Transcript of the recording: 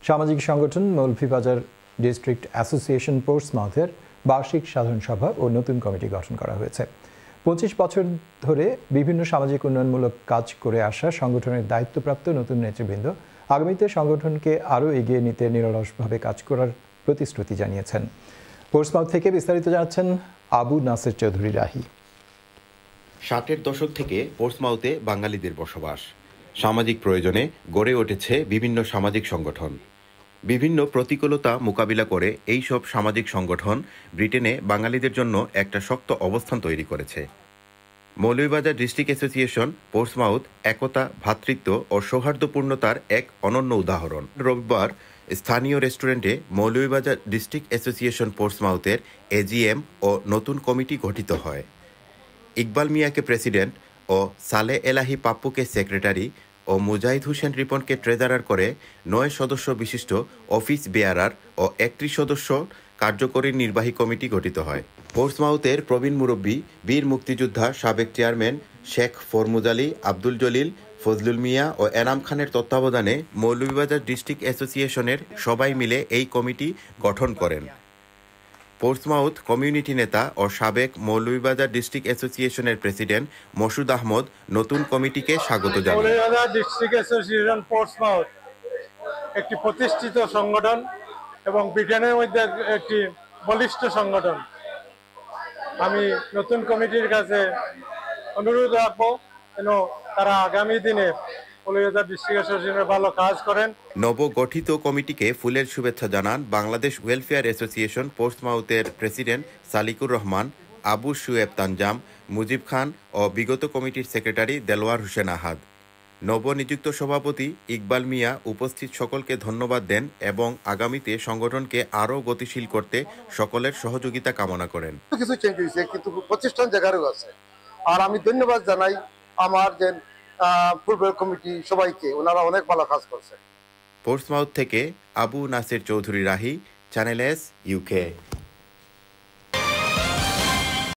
সামাজিক সংগঠন Moulvibazar district association পোর্টসমাউথের বার্ষিক সাধারণ সভা ও নতুন কমিটি গঠন করা হয়েছে। 25 বছর ধরে বিভিন্ন সামাজিক উন্নয়নমূলক কাজ করে আসা সংগঠনের দায়িত্বপ্রাপ্ত নতুন নেতৃবৃন্দ আগামীতে সংগঠনকে আরও এগিয়ে নিতে নিরলসভাবে কাজ করার প্রতিশ্রুতি জানিয়েছেন। পোর্টসমাউথ থেকে বিস্তারিত জানাচ্ছেন আবু নাসের চৌধুরী রাহি। 60-এর দশক থেকে পোর্টসমাউথে বাঙালিদের বসবাস। সামাজিক প্রয়োজনে গড়ে উঠেছে বিভিন্ন সামাজিক সংগঠন। বিভিন্ন প্রতিকূলতা মোকাবিলা করে এই সব সামাজিক সংগঠন ব্রিটেনে বাঙালিদের জন্য একটা শক্ত অবস্থান তৈরি করেছে। মৌলভীবাজার ডিস্ট্রিক্ট অ্যাসোসিয়েশন পোর্টসমাউথ একতা, ভ্রাতৃত্ব ও সৌহার্দ্যপূর্ণতার এক অনন্য উদাহরণ। রবিবার স্থানীয় রেস্টুরেন্টে মৌলভীবাজার ডিস্ট্রিক্ট অ্যাসোসিয়েশন পোর্টসমাউথের এজিএম ও নতুন কমিটি গঠিত হয়। ইকবাল মিয়াকে প্রেসিডেন্ট ও সালে এলাহি পাপ্পুকে সেক্রেটারি ও মুজাহিদ হোসেন রিপনকে ট্রেজারার করে 9 সদস্য বিশিষ্ট অফিস বেয়ারার ও 31 সদস্য কার্যকরী নির্বাহী কমিটি গঠিত হয়। পোর্টসমাউথের প্রবীণ মুরব্বী, বীর মুক্তিযোদ্ধা, সাবেক চেয়ারম্যান শেখ ফরমুজ আলী, আব্দুল জলিল, ফজলুল মিয়া ও এনাম খানের তত্ত্বাবধানে মৌলভীবাজার ডিস্ট্রিক্ট অ্যাসোসিয়েশনের সবাই মিলে এই কমিটি গঠন করেন। পোর্টসমাউথ কমিউনিটি নেতা ও সাবেক মৌলভীবাজার ডিস্ট্রিক্ট অ্যাসোসিয়েশনের প্রেসিডেন্ট মসুদ আহমদ নতুন কমিটিকে স্বাগত জানান। মৌলভীবাজার ডিস্ট্রিক্ট অ্যাসোসিয়েশন পোর্টসমাউথ একটি প্রতিষ্ঠিত সংগঠন এবং ব্রিটেনের মধ্যে একটি বলিষ্ঠ সংগঠন। আমি নতুন কমিটির কাছে অনুরোধ রাখবো যেন তারা আগামী দিনে মৌলভীবাজার ডিস্ট্রিক্ট অ্যাসোসিয়েশনের ভালো কাজ করেন। নবগঠিত কমিটিকে ফুলের শুভেচ্ছা জানান বাংলাদেশ ওয়েলফেয়ার অ্যাসোসিয়েশন পোর্টসমাউথের প্রেসিডেন্ট সালিকুর রহমান, আবু শুয়েব তানজাম, মুজিব খান ও বিগত কমিটির সেক্রেটারি দেলোয়ার হোসেন আহাদ। নবনিযুক্ত সভাপতি ইকবাল মিয়া উপস্থিত সকলকে ধন্যবাদ দেন এবং আগামীতে সংগঠনকে আরও গতিশীল করতে সকলের সহযোগিতা কামনা করেন। কিছু চেঞ্জ হয়েছে কিন্তু প্রতিষ্ঠান জায়গারও আছে। আর আমি ধন্যবাদ জানাই আমার যে ফুটবল কমিটি সবাইকে, ওনারা অনেক ভালো কাজ করছে। পোর্টসমাউথ থেকে Abu Naser Chowdhury Rahi, channel S, UK.